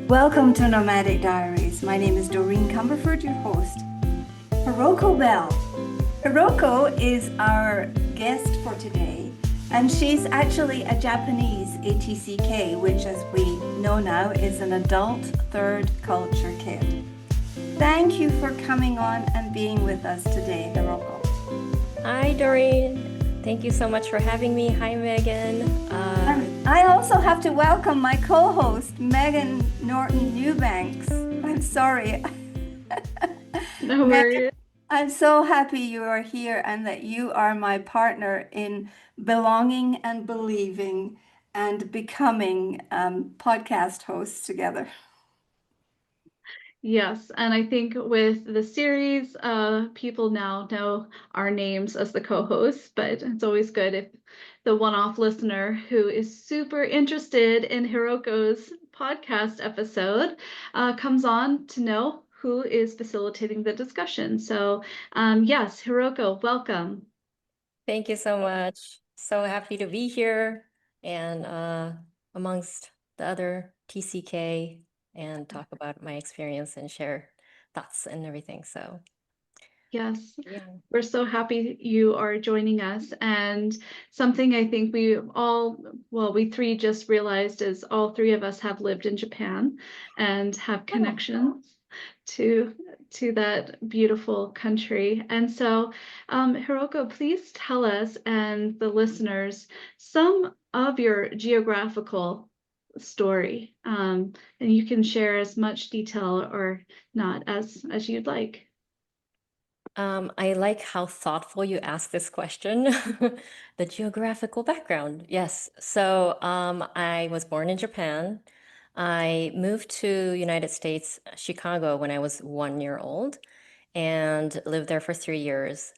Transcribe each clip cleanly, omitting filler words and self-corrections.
Welcome to Nomadic Diaries. My name is Doreen Cumberford, your host. Hiroko Bell. Hiroko is our guest for today, and she's actually a Japanese ATCK, which, as we know now, is an adult third culture kid. Thank you for coming on and being with us today, Hiroko. Hi, Doreen. Thank you so much for having me. Hi, Megan. I also have to welcome my co-host, Megan Norton-Newbanks. I'm sorry. No worries. I'm so happy you are here and that you are my partner in belonging and believing and becoming podcast hosts together. Yes, and I think with the series, people now know our names as the co-hosts, but it's always good if the one-off listener who is super interested in Hiroko's podcast episode comes on to know who is facilitating the discussion. So yes, Hiroko, welcome. Thank you so much. So happy to be here and amongst the other TCK and talk about my experience and share thoughts and everything. So Yes, yeah. we're so happy you are joining us. And something I think we three just realized is all three of us have lived in Japan and have connections to that beautiful country. And so, Hiroko, please tell us and the listeners some of your geographical story. And you can share as much detail or not as you'd like. I like how thoughtful you asked this question. The geographical background. Yes. So I was born in Japan. I moved to United States, Chicago, when I was 1 year old and lived there for 3 years.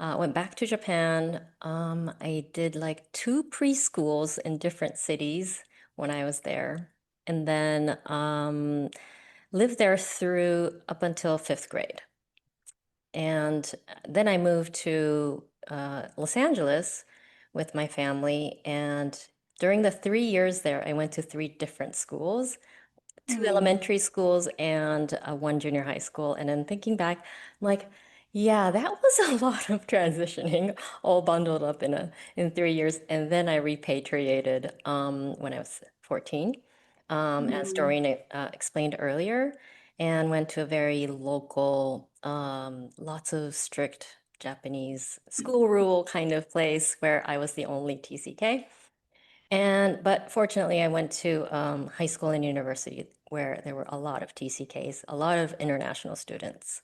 Went back to Japan. I did like two preschools in different cities when I was there, and then lived there through up until fifth grade. And then I moved to Los Angeles with my family. And during the 3 years there, I went to three different schools, two elementary schools and one junior high school. And then thinking back, I'm like, yeah, that was a lot of transitioning, all bundled up in 3 years. And then I repatriated when I was 14, as Doreen explained earlier, and went to a very local, lots of strict Japanese school rule kind of place where I was the only TCK. But fortunately, I went to high school and university where there were a lot of TCKs, a lot of international students,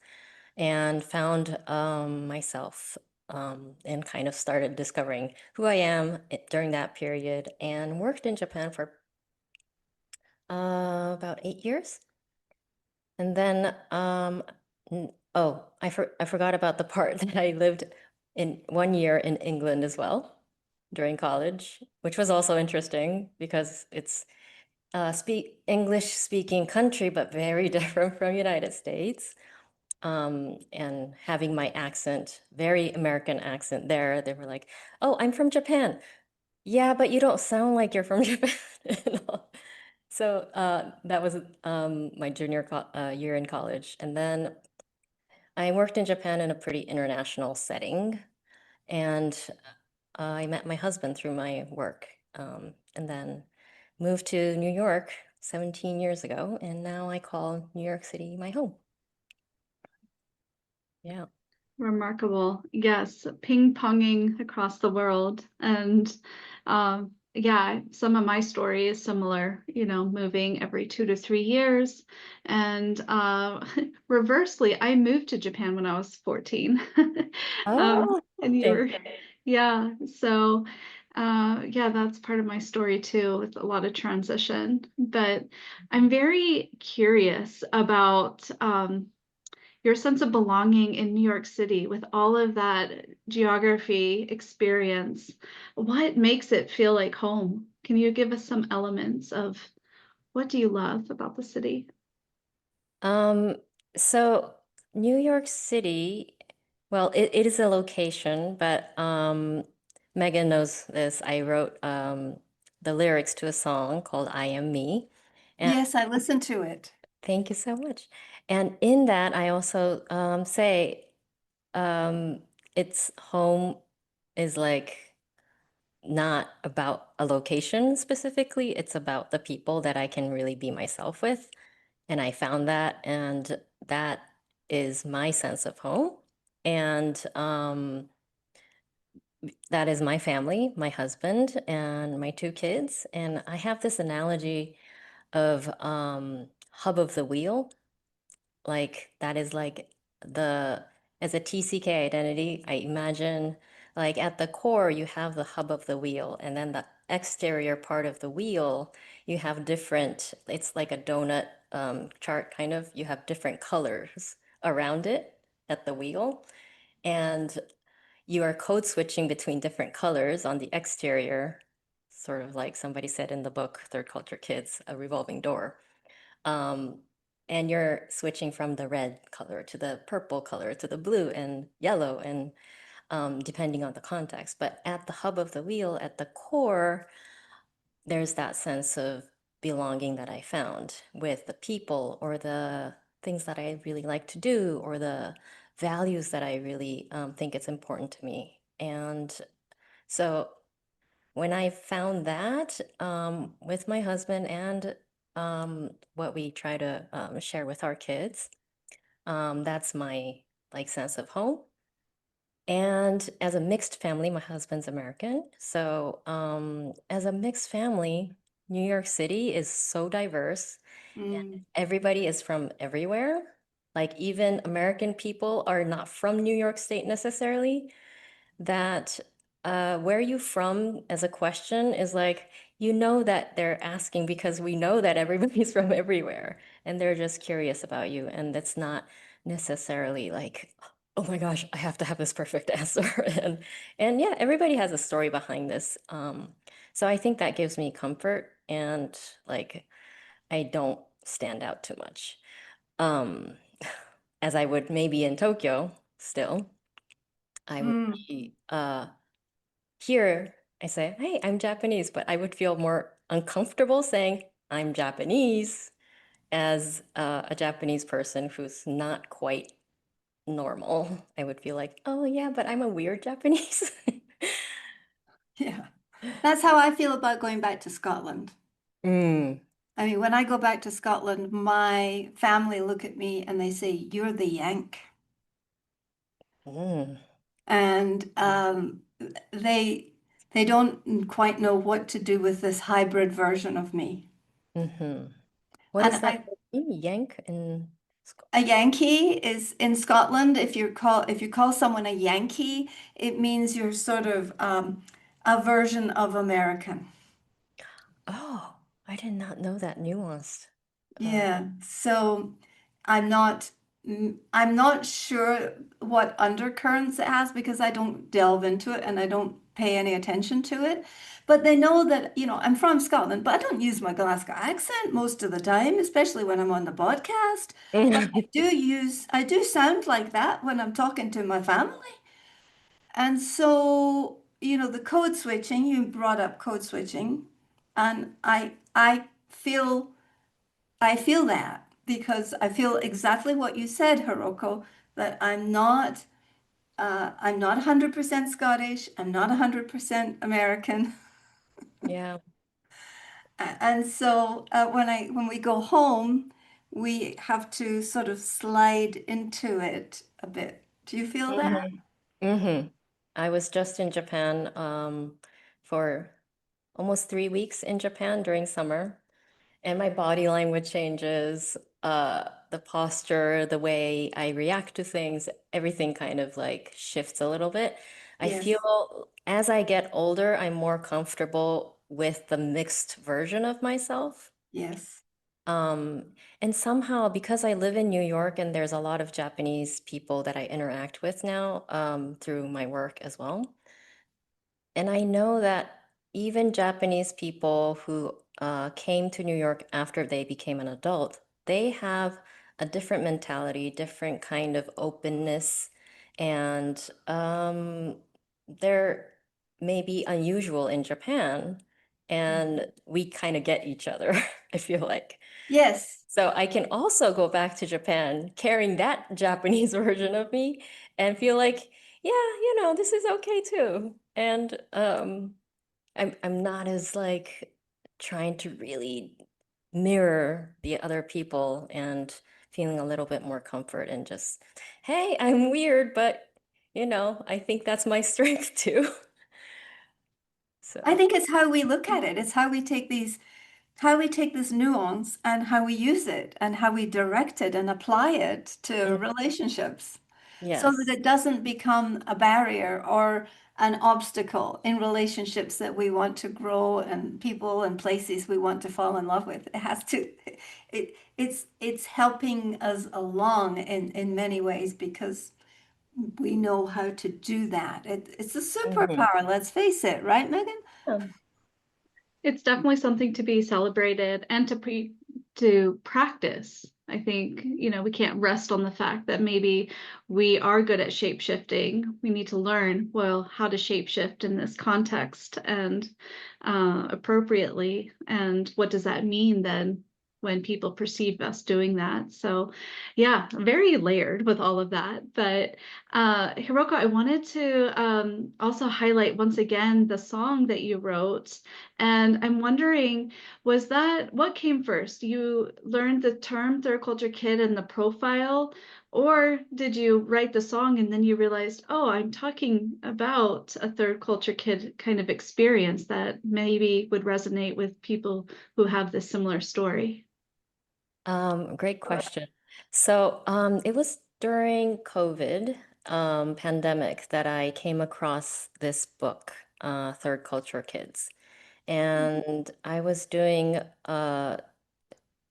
and found myself and kind of started discovering who I am during that period and worked in Japan for about 8 years. And then, I forgot about the part that I lived in 1 year in England as well during college, which was also interesting because it's speak English speaking country, but very different from United States. And having my accent, very American accent there, they were like, "Oh, I'm from Japan." Yeah, but you don't sound like you're from Japan. You know? So that was my year in college. And then I worked in Japan in a pretty international setting. And I met my husband through my work. And then moved to New York 17 years ago. And now I call New York City my home. Yeah. Remarkable. Yes, ping-ponging across the world. And yeah, some of my story is similar, moving every 2 to 3 years. And reversely, I moved to Japan when I was 14. Oh, And you were, thank you. yeah. So yeah, that's part of my story too, with a lot of transition. But I'm very curious about your sense of belonging in New York City with all of that geography experience. What makes it feel like home? Can you give us some elements of what do you love about the city? So New York City, well, it is a location, but Megan knows this. I wrote the lyrics to a song called I Am Me. And Yes, I listened to it. thank you so much. And in that, I also say um, it's home is like not about a location specifically, it's about the people that I can really be myself with. And I found that, and that is my sense of home. And that is my family, my husband, and my two kids. And I have this analogy of hub of the wheel. Like that is like the as a TCK identity, I imagine like at the core you have the hub of the wheel, and then the exterior part of the wheel you have different, it's like a donut chart kind of, you have different colors around it at the wheel, and you are code switching between different colors on the exterior, sort of like somebody said in the book Third Culture Kids, a revolving door. Um, and you're switching from the red color to the purple color to the blue and yellow, and depending on the context. But at the hub of the wheel, at the core, there's that sense of belonging that I found with the people or the things that I really like to do or the values that I really think it's important to me. And so when I found that with my husband and what we try to share with our kids, that's my like sense of home. And as a mixed family, my husband's American. So as a mixed family, New York City is so diverse. Mm. Everybody is from everywhere. Like even American people are not from New York State necessarily. That where are you from as a question is like, you know that they're asking because we know that everybody's from everywhere and they're just curious about you. And that's not necessarily like, oh my gosh, I have to have this perfect answer. And yeah, everybody has a story behind this. So I think that gives me comfort and like I don't stand out too much. Um, as I would maybe in Tokyo still, I would Mm. be here, I say, hey, I'm Japanese, but I would feel more uncomfortable saying I'm Japanese as a Japanese person who's not quite normal. I would feel like, oh, yeah, but I'm a weird Japanese. Yeah. That's how I feel about going back to Scotland. Mm, I mean, when I go back to Scotland, my family look at me and they say, "You're the Yank." mm, And they they don't quite know what to do with this hybrid version of me. mm-hmm. What And does that mean? Yank in a Yankee is in Scotland. If you call someone a Yankee, it means you're sort of a version of American. Oh, I did not know that nuanced. Uh, Yeah. So I'm not I'm not sure what undercurrents it has because I don't delve into it and I don't pay any attention to it. But they know that, I'm from Scotland, but I don't use my Glasgow accent most of the time, especially when I'm on the podcast. But I do sound like that when I'm talking to my family. And so, the code switching, you brought up code switching, and I feel that because I feel exactly what you said, Hiroko, that I'm not 100% Scottish, I'm not 100% American. yeah. And so when we go home, we have to sort of slide into it a bit. Do you feel that? Mm-hmm. Mm-hmm. I was just in Japan for almost 3 weeks in Japan during summer. And my body language changes, the posture, the way I react to things, everything kind of like shifts a little bit. I Yes, feel as I get older, I'm more comfortable with the mixed version of myself. yes, Um, and somehow, because I live in New York and there's a lot of Japanese people that I interact with now, through my work as well. And I know that even Japanese people who came to New York after they became an adult, they have a different mentality, different kind of openness, and they're maybe unusual in Japan and we kind of get each other, I feel like. Yes. So I can also go back to Japan carrying that Japanese version of me and feel like, yeah, this is okay too. And I'm not as like trying to really mirror the other people and feeling a little bit more comfort and just, hey, I'm weird, but I think that's my strength too. I So, think it's how we look at it. It's how we take this nuance and how we use it and how we direct it and apply it to mm, relationships so that yes. it doesn't become a barrier or an obstacle in relationships that we want to grow and people and places we want to fall in love with. It has to, it's helping us along in many ways because we know how to do that. It's a Mhm. superpower, let's face it, right, Megan? Yeah. It's definitely something to be celebrated and to practice. I think, we can't rest on the fact that maybe we are good at shape shifting. We need to learn, well, how to shape shift in this context and appropriately. And what does that mean then when people perceive us doing that? So, yeah, very layered with all of that. But Hiroko, I wanted to also highlight once again the song that you wrote. And I'm wondering, was that what came first? You learned the term third culture kid and the profile, or did you write the song and then you realized, oh, I'm talking about a third culture kid kind of experience that maybe would resonate with people who have this similar story? Great question. So, it was during COVID pandemic that I came across this book, Third Culture Kids. And I was doing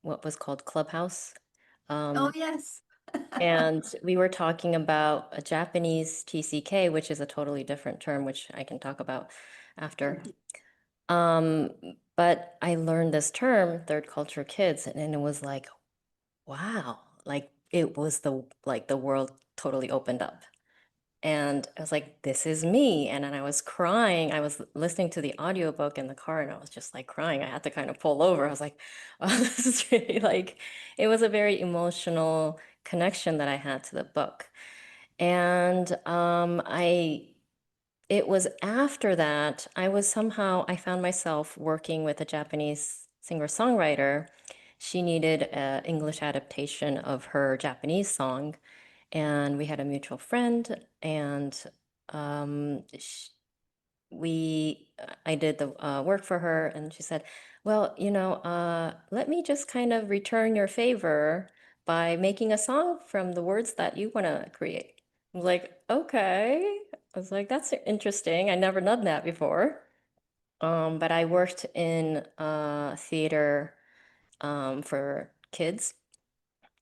what was called Clubhouse. Oh, Um, yes. and we were talking about a Japanese TCK, which is a totally different term, which I can talk about after. Um, but I learned this term, third culture kids, and it was like, wow, like it was the world totally opened up. And I was like, this is me. And then I was crying. I was listening to the audiobook in the car and I was just like crying. I had to kind of pull over. I was like, oh, this is really like, it was a very emotional connection that I had to the book. And it was after that, I found myself working with a Japanese singer-songwriter. She needed an English adaptation of her Japanese song, and we had a mutual friend, and sh I did the work for her, and she said, "Well, let me just kind of return your favor by making a song from the words that you want to create." I was like, "Okay." I was like, "That's interesting. I never done that before." But I worked in theater for kids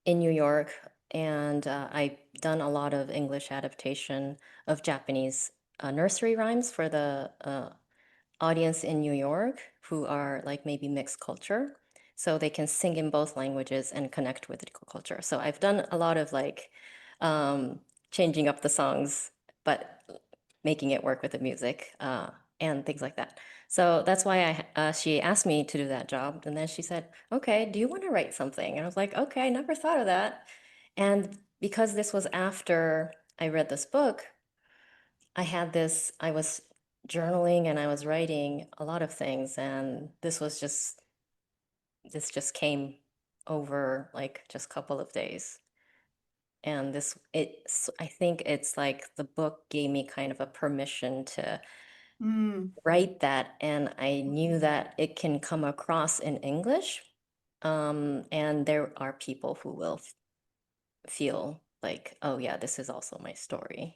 in New York, and I've done a lot of English adaptation of Japanese nursery rhymes for the audience in New York who are like maybe mixed culture. So they can sing in both languages and connect with the culture. So I've done a lot of like um, changing up the songs, but making it work with the music and things like that. So that's why she asked me to do that job. And then she said, okay, do you want to write something? And I was like, okay, I never thought of that. And because this was after I read this book, I was journaling and I was writing a lot of things. And this just came over like just a couple of days. And I think it's like the book gave me kind of a permission to Mm. write that. And I knew that it can come across in English. And there are people who will feel like, oh yeah, this is also my story.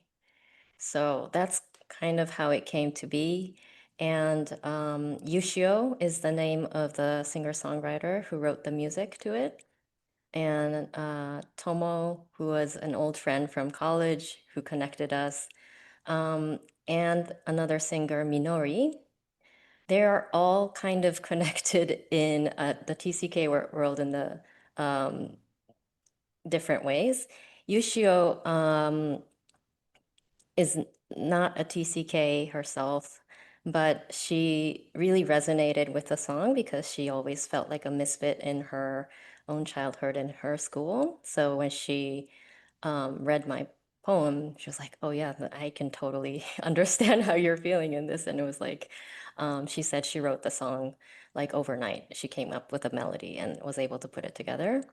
So that's kind of how it came to be. And Yushio is the name of the singer-songwriter who wrote the music to it. And Tomo, who was an old friend from college who connected us, um, and another singer, Minori. They are all kind of connected in the TCK world in the um, different ways. Yushio is not a TCK herself, but she really resonated with the song because she always felt like a misfit in her own childhood in her school. So when she read my poem, she was like, "Oh yeah, I can totally understand how you're feeling in this." And it was like, she said she wrote the song like overnight. She came up with a melody and was able to put it together.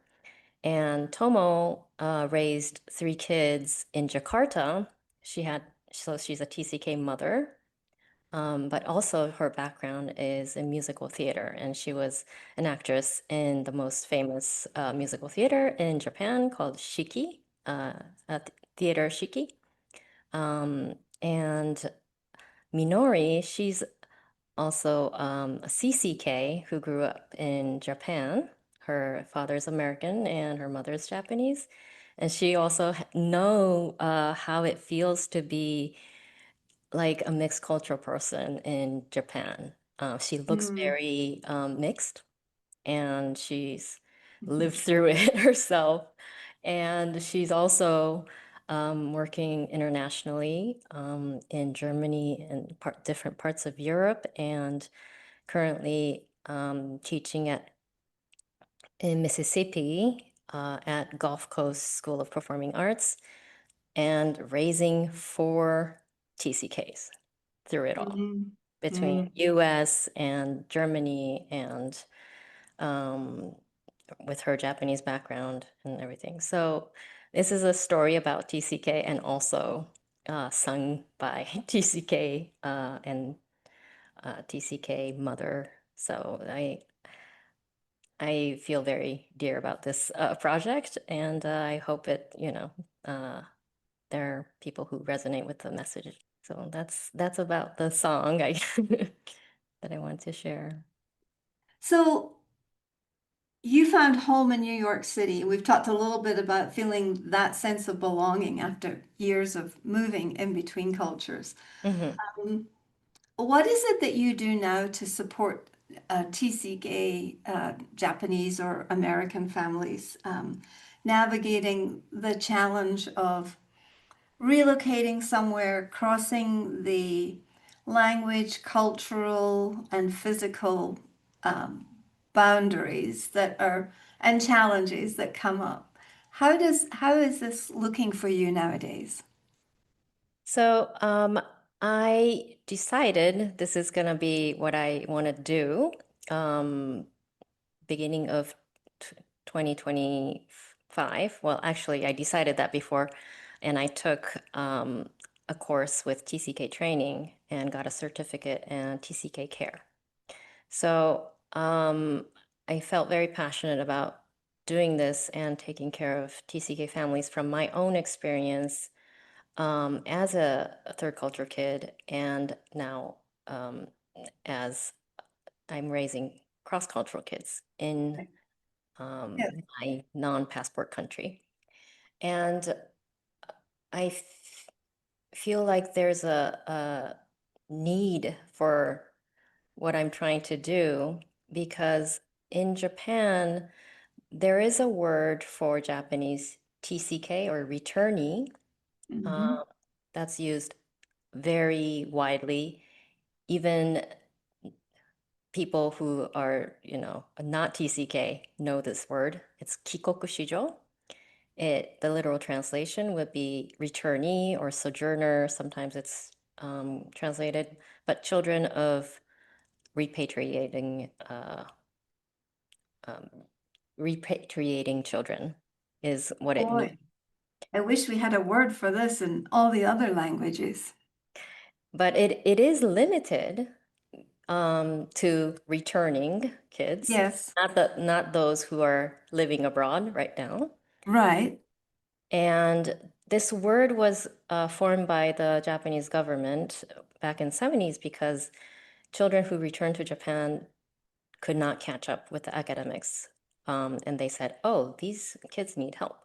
And Tomo raised three kids in Jakarta. So she's a TCK mother, but also her background is in musical theater, and she was an actress in the most famous musical theater in Japan called Shiki, Theater Shiki. And Minori, she's also a CCK who grew up in Japan. Her father's American and her mother's Japanese. And she also know how it feels to be like a mixed cultural person in Japan. She looks Mm. very mixed, and she's lived through it herself. And she's also working internationally in Germany and different parts of Europe, and currently teaching in Mississippi at Gulf Coast School of Performing Arts and raising four TCKs through it all Mhm. between Mm. US and Germany and um, with her Japanese background and everything. So this is a story about TCK and also sung by TCK and TCK mother. So I feel very dear about this project, and I hope it, there are people who resonate with the message. So that's about the song I that I want to share. So you found home in New York City. We've talked a little bit about feeling that sense of belonging after years of moving in between cultures. Hmm. Um, what is it that you do now to support TCK Japanese or American families navigating the challenge of relocating somewhere, crossing the language, cultural, and physical um, boundaries that are and challenges that come up. How is this looking for you nowadays? So I decided this is gonna be what I want to do um, beginning of 2025. Well, actually, I decided that before, and I took a course with TCK training and got a certificate in TCK care. So I felt very passionate about doing this and taking care of TCK families from my own experience as a third culture kid, and now um, as I'm raising cross-cultural kids in Yeah. my non-passport country. And I feel like there's a need for what I'm trying to do because in Japan, there is a word for Japanese TCK or returnee Mhm. uh, that's used very widely. Even people who are, not TCK know this word. It's Kikokushijo. The literal translation would be returnee or sojourner. Sometimes it's translated, but children of repatriating um, repatriating children is what it means. Boy, I wish we had a word for this in all the other languages. But it is limited to returning kids, Yes, not those who are living abroad right now. right. And this word was formed by the Japanese government back in 70s because children who returned to Japan could not catch up with the academics. And they said, oh, these kids need help.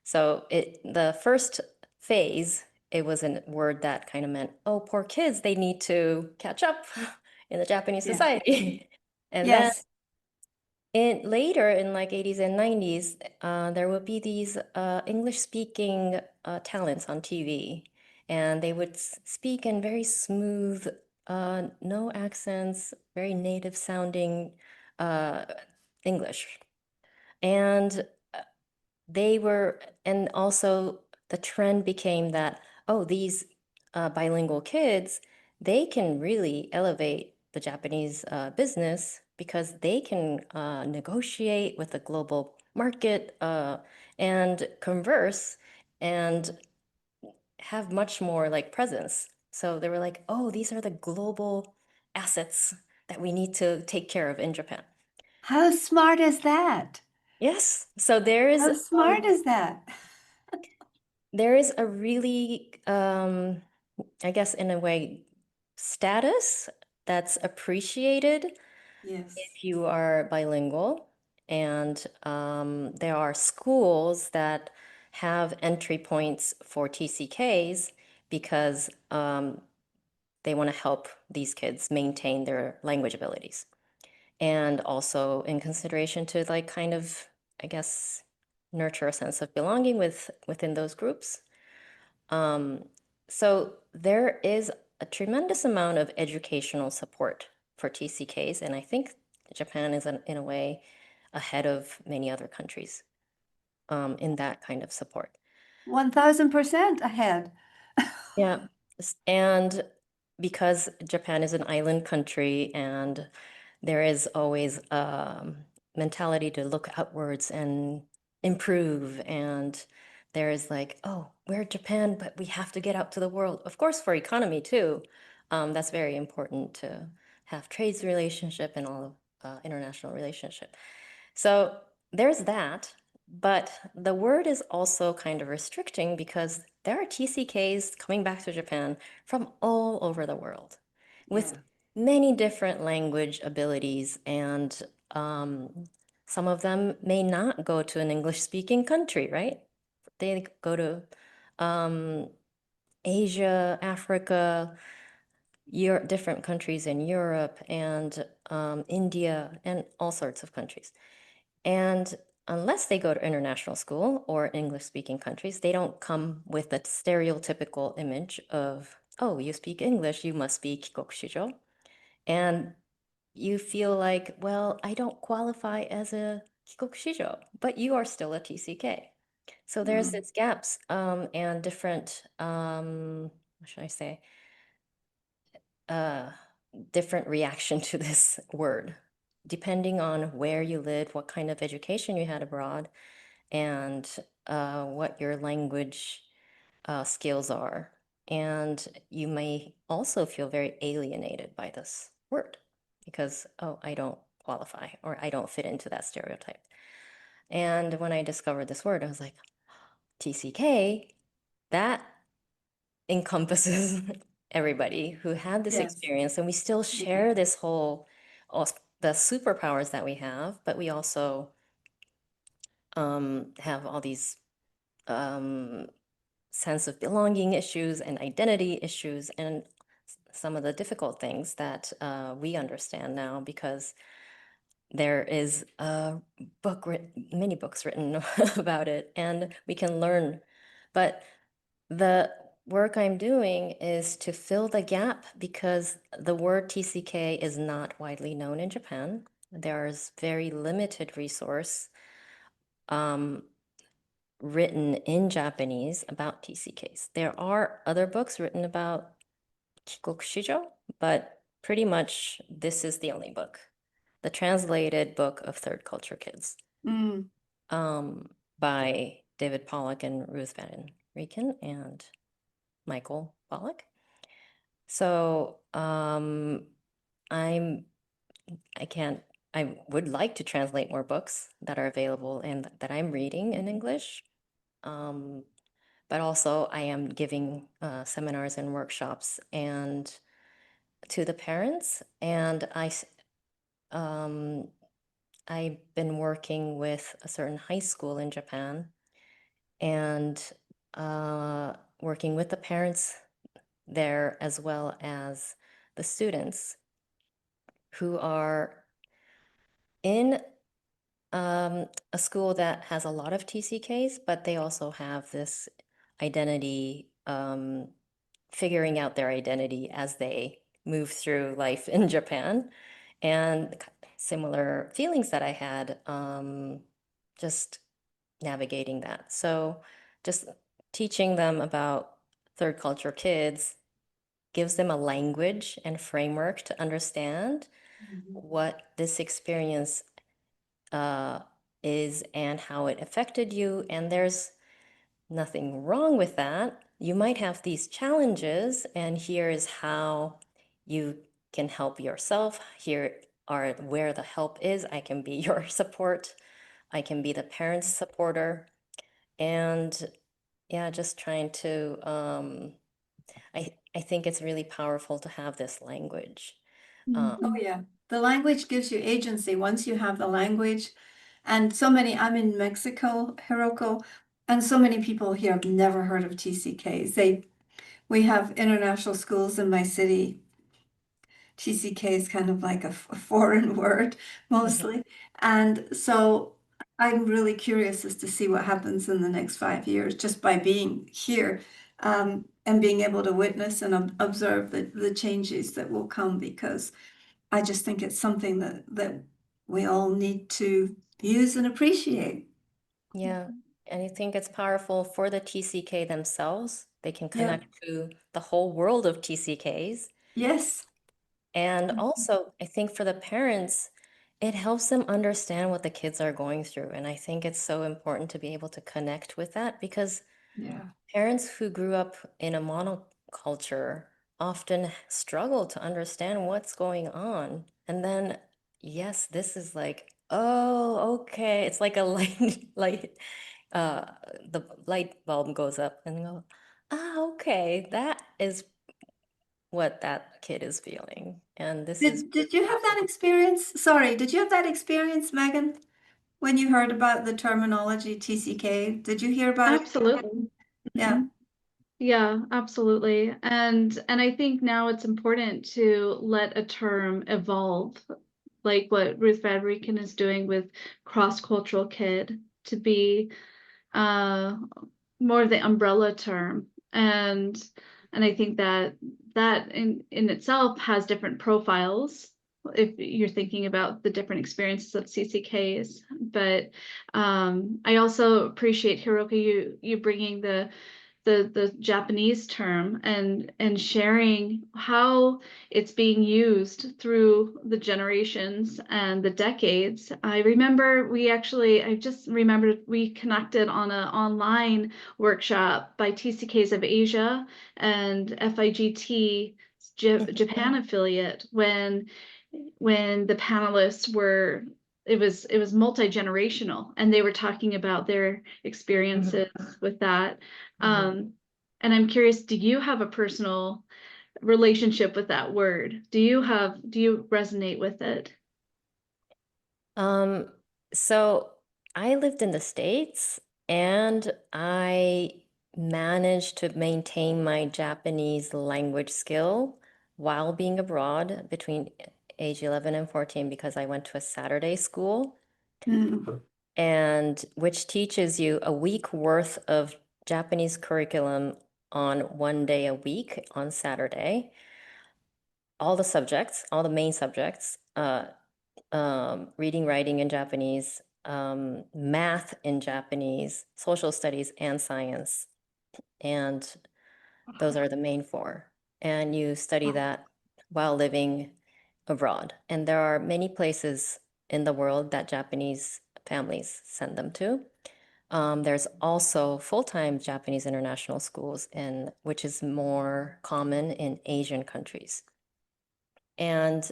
So the first phase, it was a word that kind of meant, oh, poor kids, they need to catch up in the Japanese Yeah. society. And then Yes. later in like 80s and 90s, there would be these English speaking talents on TV, and they would speak in very smooth no accents, very native sounding uh, English. And and also the trend became that, oh, these bilingual kids, they can really elevate the Japanese business because they can negotiate with the global market and converse and have much more like presence. So they were like, oh, these are the global assets that we need to take care of in Japan. How smart is that? Yes. So there is How smart is that? a really, I guess in a way, status that's appreciated Yes. if you are bilingual. And there are schools that have entry points for TCKs because they want to help these kids maintain their language abilities. And also in consideration to like kind of, I guess, nurture a sense of belonging within those groups. So there is a tremendous amount of educational support for TCKs, and I think Japan is in a way ahead of many other countries in that kind of support. 1000% ahead. Yeah. And because Japan is an island country and there is always a mentality to look outwards and improve. And there is like, oh, we're Japan, but we have to get out to the world. Of course, for economy too. That's very important to have trades relationship and all of international relationship. So there's that. But the word is also kind of restricting because there are TCKs coming back to Japan from all over the world with Yeah. many different language abilities, and some of them may not go to an English-speaking country, right? They go to Asia, Africa, different countries in Europe, and India, and all sorts of countries. And unless they go to international school or English-speaking countries, they don't come with a stereotypical image of, oh, you speak English, you must be Kikokushijo. And you feel like, well, I don't qualify as a Kikokushijo, but you are still a TCK. So there's these gaps and different, what should I say, uh, different reaction to this word, depending on where you lived, what kind of education you had abroad, and what your language skills are. And you may also feel very alienated by this word because, oh, I don't qualify or I don't fit into that stereotype. And when I discovered this word, I was like, TCK, that encompasses everybody who had this Yes. experience. And we still share this whole, the superpowers that we have, but we also have all these sense of belonging issues and identity issues and some of the difficult things that we understand now because there is many books written about it and we can learn. But the work I'm doing is to fill the gap because the word TCK is not widely known in Japan. There's very limited resource written in Japanese about TCKs. There are other books written about Kikokushijo, but pretty much this is the only book, the translated book of third culture kids Mm. by David Pollock and Ruth Van Reken and Michael Pollock. So I would like to translate more books that are available and that I'm reading in English. But also I am giving seminars and workshops and to the parents. And I've been working with a certain high school in Japan and working with the parents there as well as the students who are in a school that has a lot of TCKs, but they also have this identity, figuring out their identity as they move through life in Japan and similar feelings that I had, just navigating that. So just teaching them about third culture kids gives them a language and framework to understand what this experience is and how it affected you. And there's nothing wrong with that. You might have these challenges, and here is how you can help yourself. Here are where the help is. I can be your support. I can be the parent's supporter. And yeah, just trying to, I think it's really powerful to have this language. Oh, yeah. The language gives you agency once you have the language. And so many, I'm in Mexico, Hiroko, and so many people here have never heard of TCKs. We have international schools in my city. TCK is kind of like a foreign word mostly. And so I'm really curious as to see what happens in the next 5 years just by being here, and being able to witness and observe the changes that will come, because I just think it's something that we all need to use and appreciate. Yeah, and I think it's powerful for the TCK themselves. They can Yeah. connect to the whole world of TCKs. Yes. And also, I think for the parents, it helps them understand what the kids are going through. And I think it's so important to be able to connect with that, because Yeah. parents who grew up in a monoculture often struggle to understand what's going on. And then, yes, this is like, oh, okay. It's like a light, uh, the light bulb goes up and go, ah, okay, that is what that kid is feeling. And this is Did you have that experience? Sorry, did you have that experience, Megan, when you heard about the terminology TCK? Did you hear about it? Absolutely. Yeah. Yeah, absolutely. And I think now it's important to let a term evolve, like what Ruth Vadrikan is doing with cross-cultural kid, to be uh more of the umbrella term. And I think that that in itself has different profiles if you're thinking about the different experiences of CCKs. But I also appreciate, Hiroko, you bringing the Japanese term and sharing how it's being used through the generations and the decades. I just remembered we connected on an online workshop by TCKs of Asia and FIGT Japan affiliate when the panelists were, it was multi-generational, and they were talking about their experiences with that. And I'm curious, do you have a personal relationship with that word? Do you resonate with it? Um, so I lived in the States and I managed to maintain my Japanese language skill while being abroad between age 11 and 14, because I went to a Saturday school, Mm. and which teaches you a week worth of Japanese curriculum on one day a week on Saturday. All the subjects, all the main subjects, reading, writing in Japanese, math in Japanese, social studies, and science. And those are the main four. And you study that while living abroad. And there are many places in the world that Japanese families send them to. There's also full-time Japanese international schools, which is more common in Asian countries. And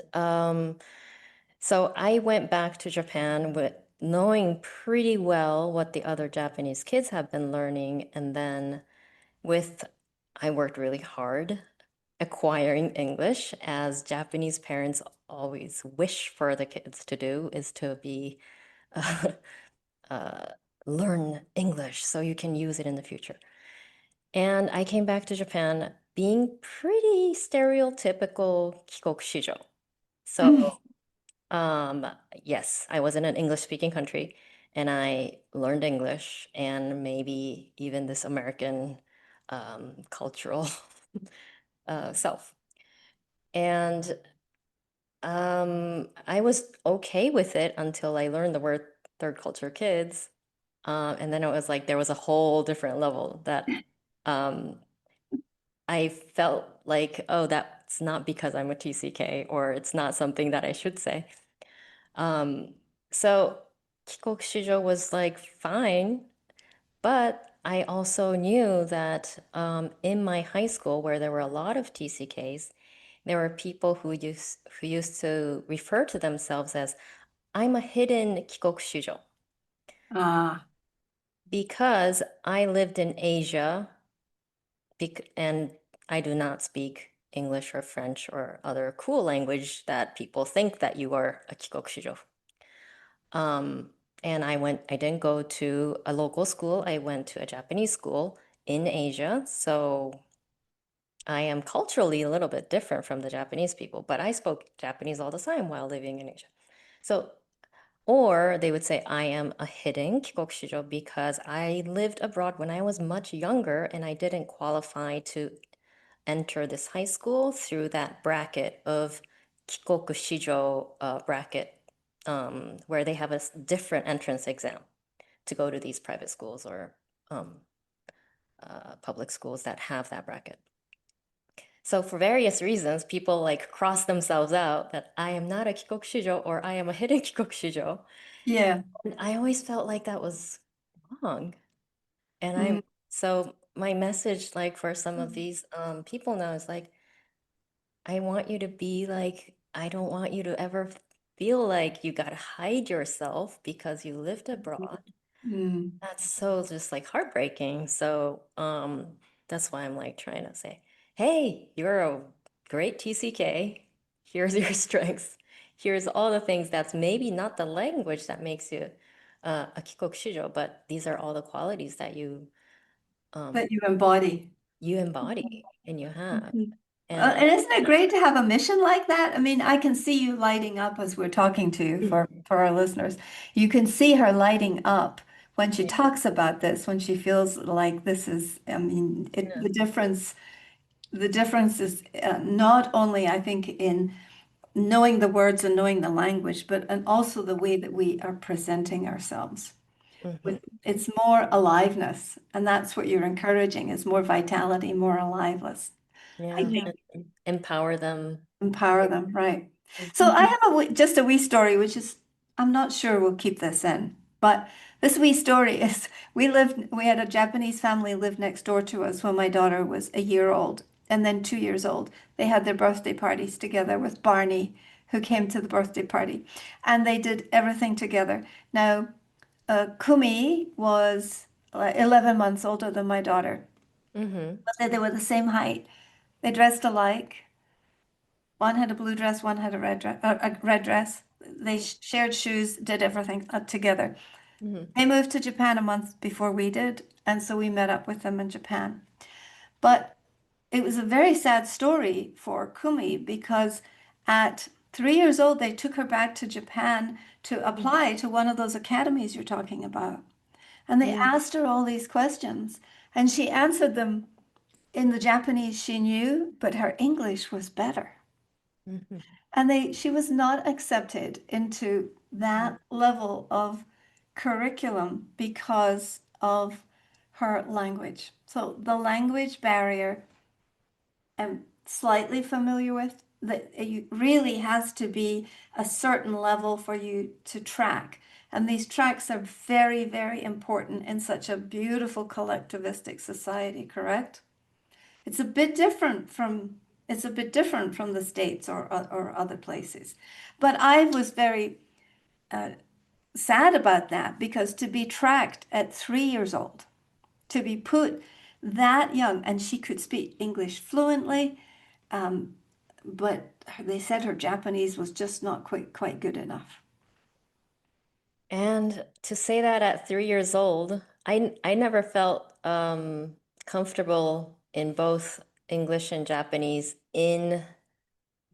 so I went back to Japan with knowing pretty well what the other Japanese kids have been learning. And then I worked really hard acquiring English, as Japanese parents always wish for the kids to do, is to be uh, learn English so you can use it in the future. And I came back to Japan being pretty stereotypical Kikokushijo. So yes, I was in an English-speaking country and I learned English and maybe even this American cultural self. And I was okay with it until I learned the word third culture kids. And then it was like there was a whole different level that um, I felt like, oh, that's not because I'm a TCK, or it's not something that I should say. Um, so Kikokushijo was like fine, but I also knew that in my high school, where there were a lot of TCKs, there were people who used to refer to themselves as I'm a hidden Kikokushijo Ah, because I lived in Asia and I do not speak English or French or other cool language that people think that you are a Kikokushijo. And I didn't go to a local school. I went to a Japanese school in Asia. So I am culturally a little bit different from the Japanese people, but I spoke Japanese all the time while living in Asia. So, or they would say I am a hidden Kikokushijo because I lived abroad when I was much younger and I didn't qualify to enter this high school through that bracket of Kikokushijo bracket, where they have a different entrance exam to go to these private schools or um, public schools that have that bracket. So for various reasons, people like cross themselves out that I am not a Kikokushijo or I am a hidden Kikokushijo. yeah. And I always felt like that was wrong. And Mm. so my message like for some of these people now is like, I want you to be like, I don't want you to ever feel like you gotta hide yourself because you lived abroad. Mm. That's so just like heartbreaking. So that's why I'm like trying to say, hey, you're a great TCK. Here's your strengths. Here's all the things that's maybe not the language that makes you a Kikokushijo, but these are all the qualities that um, That you embody. you embody and you have. Mhm. And And isn't it great to have a mission like that? I mean, I can see you lighting up as we're talking to you for our listeners. You can see her lighting up when she yeah, talks about this, when she feels like this is, I mean, yeah. the difference is not only, I think, in knowing the words and knowing the language, but and also the way that we are presenting ourselves. Mhm. It's more aliveness, and that's what you're encouraging is more vitality, more aliveness. I Yeah, think Yeah. and empower them. empower them, right? So I Mhm. have just a wee story, which is I'm not sure we'll keep this in, but this wee story is we had a Japanese family live next door to us when my daughter was a year old and then 2 years old. They had their birthday parties together with Barney, who came to the birthday party, and they did everything together. Now, Kumi was 11 months older than my daughter, Mhm. but they were the same height. They dressed alike. One had a blue dress, one had a red dress. They shared shoes, did everything together. Mhm. They moved to Japan a month before we did, and so we met up with them in Japan. But it was a very sad story for Kumi because at 3 years old, they took her back to Japan to apply to one of those academies you're talking about. And they Mhm. asked her all these questions, and she answered them in the Japanese she knew, but her English was better. Mhm. And she was not accepted into that level of curriculum because of her language. So the language barrier I'm slightly familiar with that it really has to be a certain level for you to track. And these tracks are very, very important in such a beautiful collectivistic society, correct? It's a bit different from it's a bit different from the States or other places. But I was very sad about that because to be tracked at 3 years old, to be put that young, and she could speak English fluently, but they said her Japanese was just not quite good enough. And to say that at 3 years old, I never felt comfortable in both English and Japanese in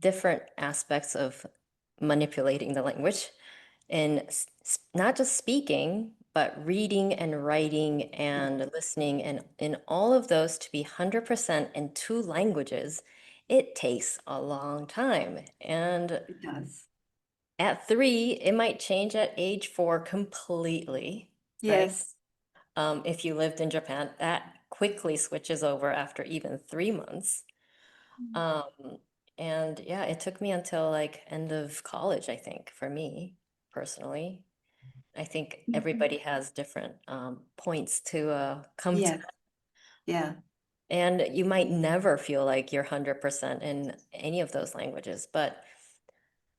different aspects of manipulating the language and not just speaking, but reading and writing and listening and in all of those to be 100% in two languages it takes a long time. And It does. at 3, it might change at age 4 completely, right? Yes. If you lived in Japan, that quickly switches over after even 3 months. Um, and yeah, it took me until like end of college, I think, for me personally. I think everybody has different points to come to, Yes. Yeah. and you might never feel like you're 100% in any of those languages, but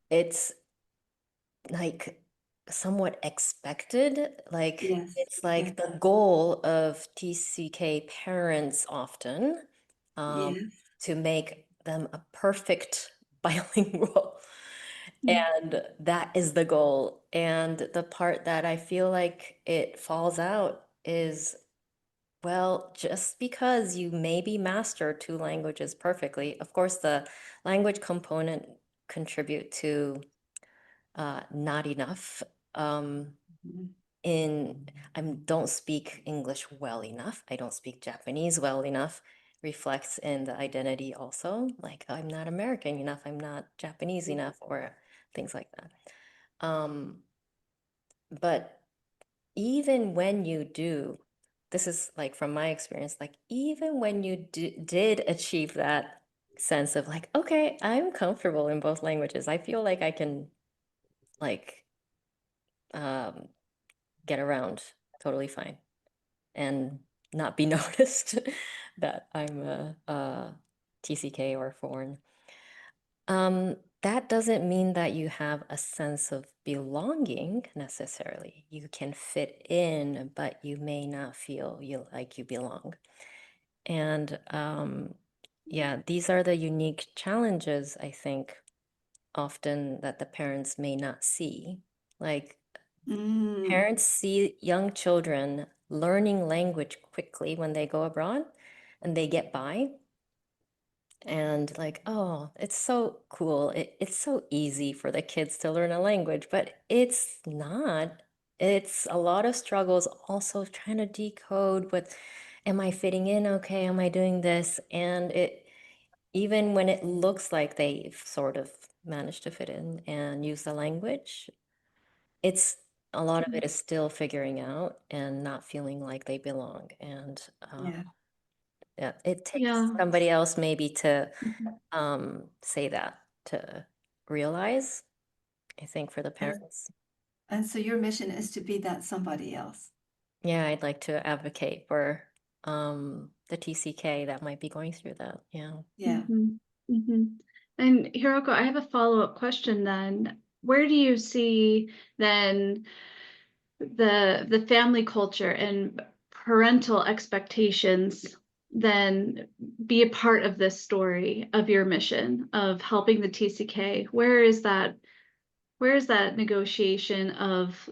it's like somewhat expected. Like Yes. it's like the goal of TCK parents often Yes. to make them a perfect bilingual. Mm. And that is the goal. And the part that I feel like it falls out is, well, just because you maybe master 2 languages perfectly, of course, the language component contribute to not enough. Mhm. I don't speak English well enough. I don't speak Japanese well enough. Reflects in the identity also. Like I'm not American enough. I'm not Japanese enough, or things like that. But even when you do, this is like from my experience, like even when you did achieve that sense of like, okay, I'm comfortable in both languages. I feel like I can like um, get around totally fine and not be noticed that I'm a TCK or foreign. That doesn't mean that you have a sense of belonging necessarily. You can fit in, but you may not feel like you belong. And yeah, these are the unique challenges, I think, often that the parents may not see. Like Mm. parents see young children learning language quickly when they go abroad and they get by. And like, oh, it's so cool. It's so easy for the kids to learn a language, but it's not. It's a lot of struggles also trying to decode what, am I fitting in okay? Am I doing this? And it, even when it looks like they've sort of managed to fit in and use the language, it's a lot of it is still figuring out and not feeling like they belong. And Yeah. yeah, it takes Yeah. somebody else maybe to Mhm. say that, to realize, I think for the And, parents. and so your mission is to be that somebody else. Yeah, I'd like to advocate for the TCK that might be going through that. Yeah. Yeah. And Hiroko, I have a follow-up question then. Where do you see then the family culture and parental expectations then be a part of this story of your mission of helping the TCK? Where is that negotiation of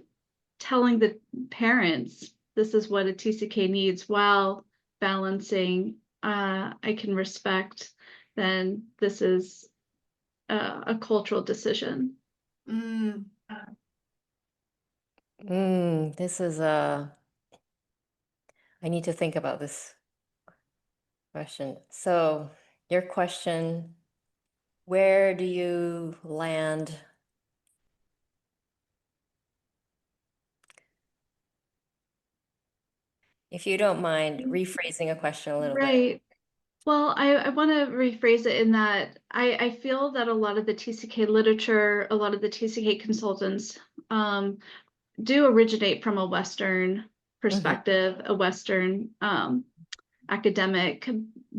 telling the parents this is what a TCK needs while balancing I can respect then this is a cultural decision. Mm. This is I need to think about this question. So your question, where do you land? If you don't mind rephrasing a question a little bit. Right. Well, I want to rephrase it in that I feel that a lot of the TCK literature, a lot of the TCK consultants do originate from a Western Mhm. perspective, a Western academic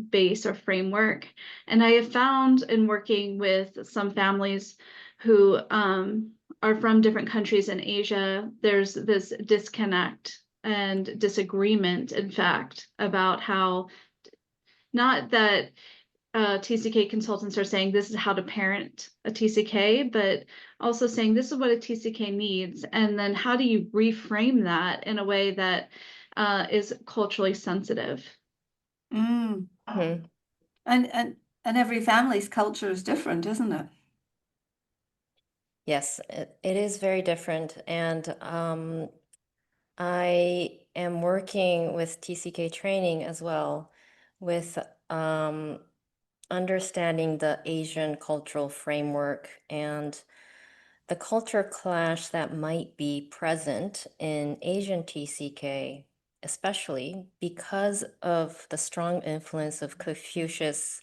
base or framework. And I have found in working with some families who are from different countries in Asia, there's this disconnect and disagreement, in fact, about how not that TCK consultants are saying this is how to parent a TCK, but also saying this is what a TCK needs. And then how do you reframe that in a way that is culturally sensitive? Mm. Mhm. And every family's culture is different, isn't it? Yes, it is very different. And I am working with TCK training as well with understanding the Asian cultural framework and the culture clash that might be present in Asian TCK, especially because of the strong influence of Confucius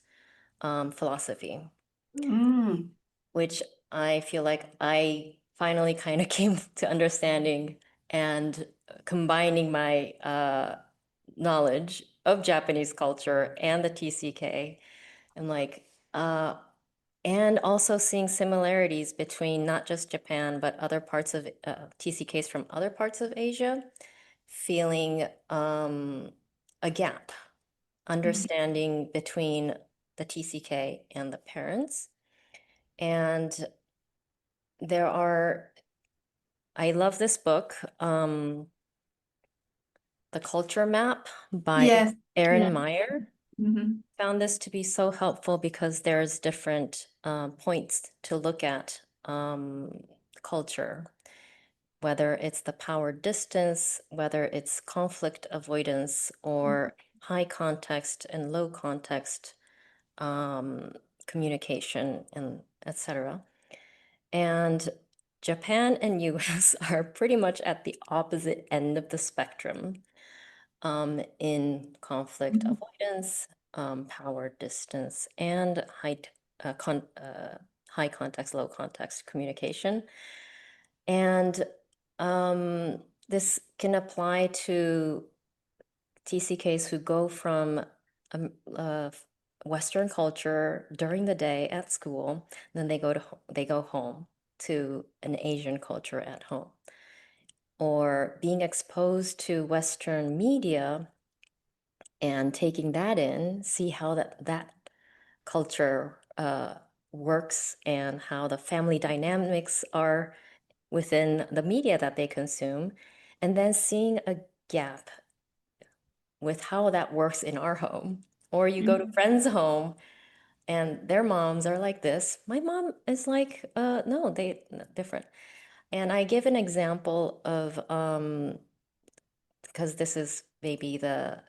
philosophy, Mm. which I feel like I finally kind of came to understanding and combining my knowledge of Japanese culture and the TCK, and like and also seeing similarities between not just Japan but other parts of TCKs from other parts of Asia, feeling a gap, understanding between the TCK and the parents. And there are, I love this book, The Culture Map by Yes. Erin Yeah. Meyer. Mm-hmm. Found this to be so helpful because there's different points to look at culture, whether it's the power distance, whether it's conflict avoidance, or high context and low context communication, and etc. And Japan and US are pretty much at the opposite end of the spectrum in conflict Mm-hmm. avoidance, power distance, and high context, low context communication. And this can apply to TCKs who go from Western culture during the day at school, then they go home to an Asian culture at home, or being exposed to Western media and taking that in, see how that culture works and how the family dynamics are within the media that they consume, and then seeing a gap with how that works in our home. Or you go to friends' home and their moms are like this. My mom is like, no, different. And I give an example of, because this is maybe the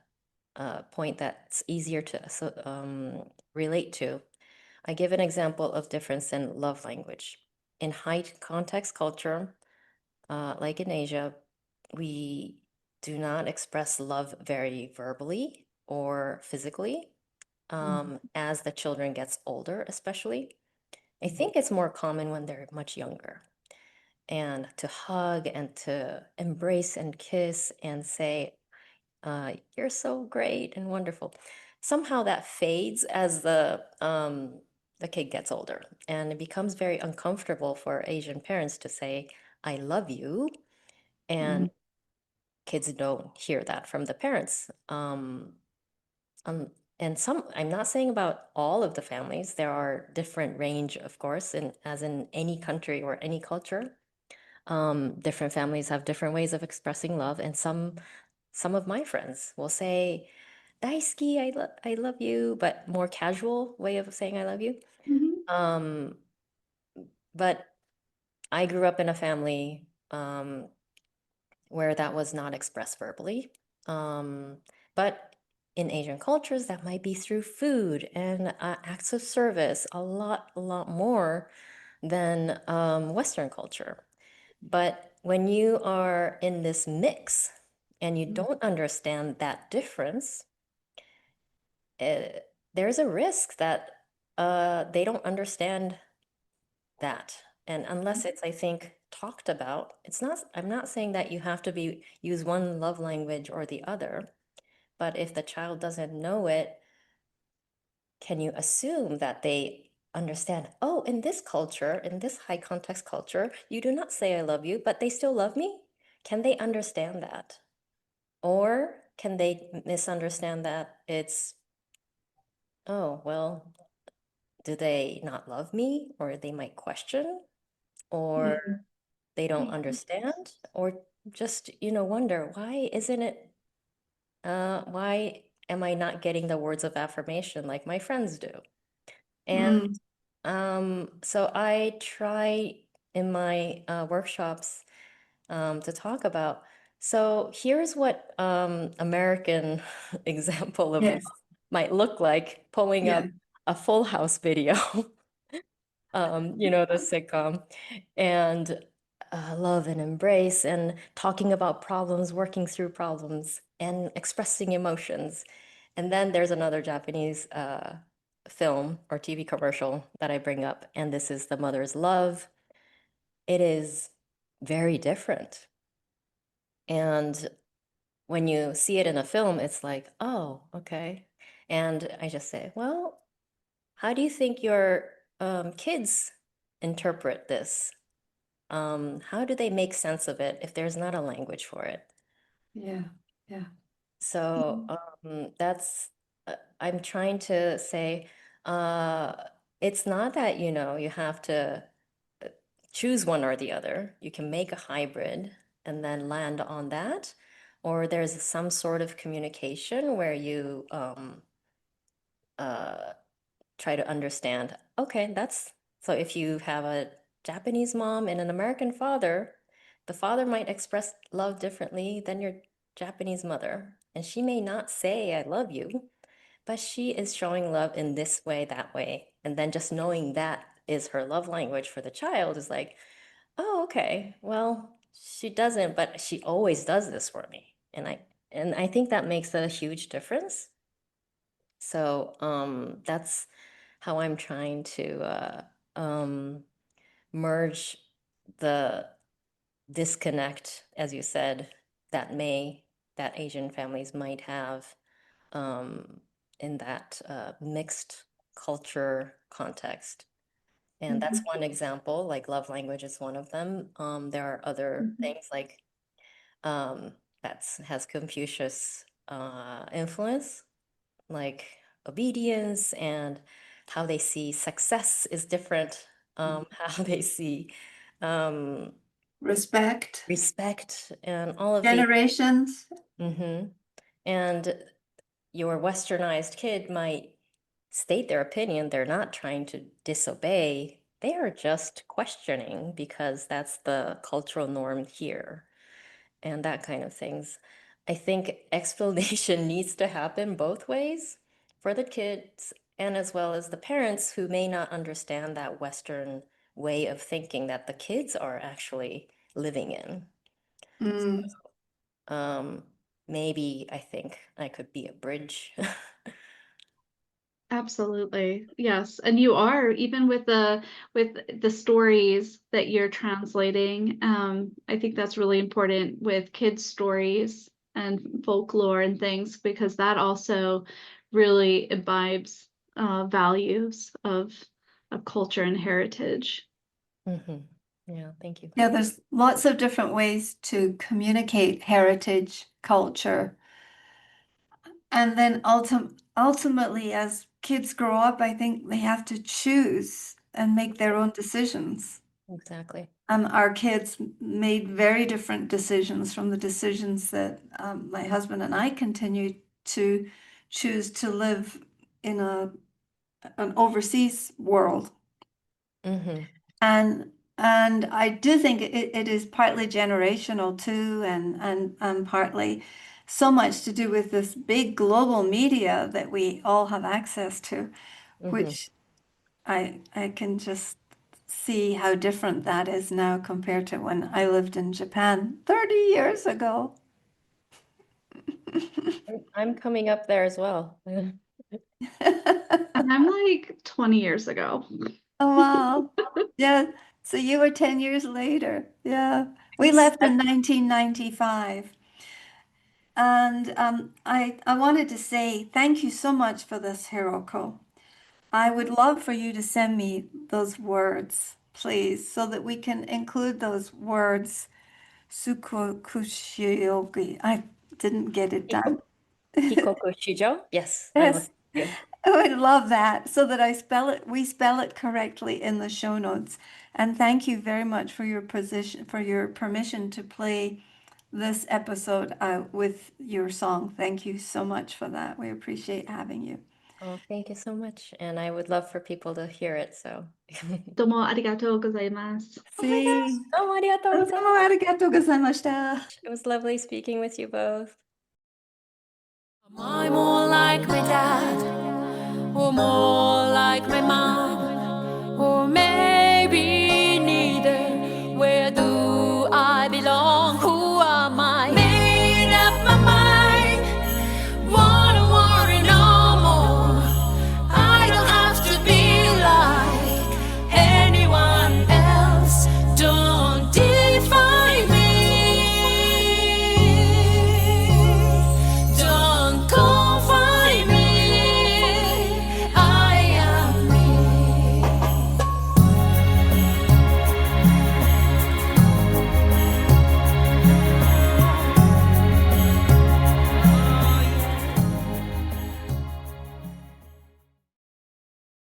point that's easier to relate to. I give an example of difference in love language. In high context culture, like in Asia, we do not express love very verbally or physically as the children gets older, especially. I think it's more common when they're much younger. And to hug and to embrace and kiss and say, you're so great and wonderful. Somehow that fades as the kid gets older, and it becomes very uncomfortable for Asian parents to say, I love you. And kids don't hear that from the parents. Um, and I'm not saying about all of the families, there are different range, of course, as in any country or any culture. Different families have different ways of expressing love, and some of my friends will say, "Daisuki, I love you," but more casual way of saying I love you. Um, but I grew up in a family where that was not expressed verbally. But in Asian cultures, that might be through food and acts of service, a lot more than Western culture. But when you are in this mix and you don't understand that difference, there's a risk that they don't understand that. And unless it's, I think, talked about, I'm not saying that you have to use one love language or the other, but if the child doesn't know it, can you assume that they understand, oh, in this culture, in this high context culture, you do not say I love you, but they still love me? Can they understand that? Or can they misunderstand that it's, oh, well, do they not love me? Or they might question, or they don't understand, or just, wonder, why am I not getting the words of affirmation like my friends do? And so I try in my workshops to talk about. So here's what American example of Yes. love might look like, pulling Yeah. up a Full House video, the sitcom, and love and embrace and talking about problems, working through problems, and expressing emotions. And then there's another Japanese film or TV commercial that I bring up, and this is The Mother's Love. It is very different. And when you see it in a film, it's like, oh, okay. And I just say, well, how do you think your kids interpret this? How do they make sense of it if there's not a language for it? Yeah. Yeah. So that's, I'm trying to say, it's not that, you have to choose one or the other. You can make a hybrid and then land on that. Or there's some sort of communication where you try to understand, okay, so if you have a Japanese mom and an American father, the father might express love differently than your Japanese mother. And she may not say, I love you, but she is showing love in this way, that way. And then just knowing that is her love language for the child is like, oh, okay, well, she doesn't, but she always does this for me. And I think that makes a huge difference. So that's how I'm trying to merge the disconnect, as you said, that Asian families might have in that mixed culture context. And that's one example, like love language is one of them. There are other things like that has Confucius influence, like obedience and how they see success is different, how they see Respect. respect and all of these. Generations. And your westernized kid might state their opinion. They're not trying to disobey. They are just questioning because that's the cultural norm here and that kind of things. I think explanation needs to happen both ways for the kids and as well as the parents who may not understand that Western way of thinking that the kids are actually living in. Maybe I think I could be a bridge. Absolutely. Yes. And you are, even with the stories that you're translating. I think that's really important with kids' stories and folklore and things, because that also really imbibes values of culture and heritage. Yeah, thank you. Yeah, there's lots of different ways to communicate heritage, culture. And then ultimately, as kids grow up, I think they have to choose and make their own decisions. Exactly. Our kids made very different decisions from the decisions that my husband and I continue to choose to live in an overseas world. And I do think it is partly generational too, and partly so much to do with this big global media that we all have access to, which I can just see how different that is now compared to when I lived in Japan 30 years ago. I'm coming up there as well. And I'm like 20 years ago. Oh, wow. Yeah. So you were 10 years later. Yeah. We left in 1995. And I wanted to say thank you so much for this, Hiroko. I would love for you to send me those words, please, so that we can include those words. Sukokushiyogi. I didn't get it done. Kikokushijo? Yes, I will Yes, send you. I would love that so that we spell it correctly in the show notes. And thank you very much for your permission to play this episode with your song. Thank you so much for that. We appreciate having you. Oh, thank you so much. And I would love for people to hear it, so. どうもありがとうございます。Oh my gosh, See. どうもありがとうございます。どうもありがとうございました。 It was lovely speaking with you both. Am I more like my dad or more like my mom, or maybe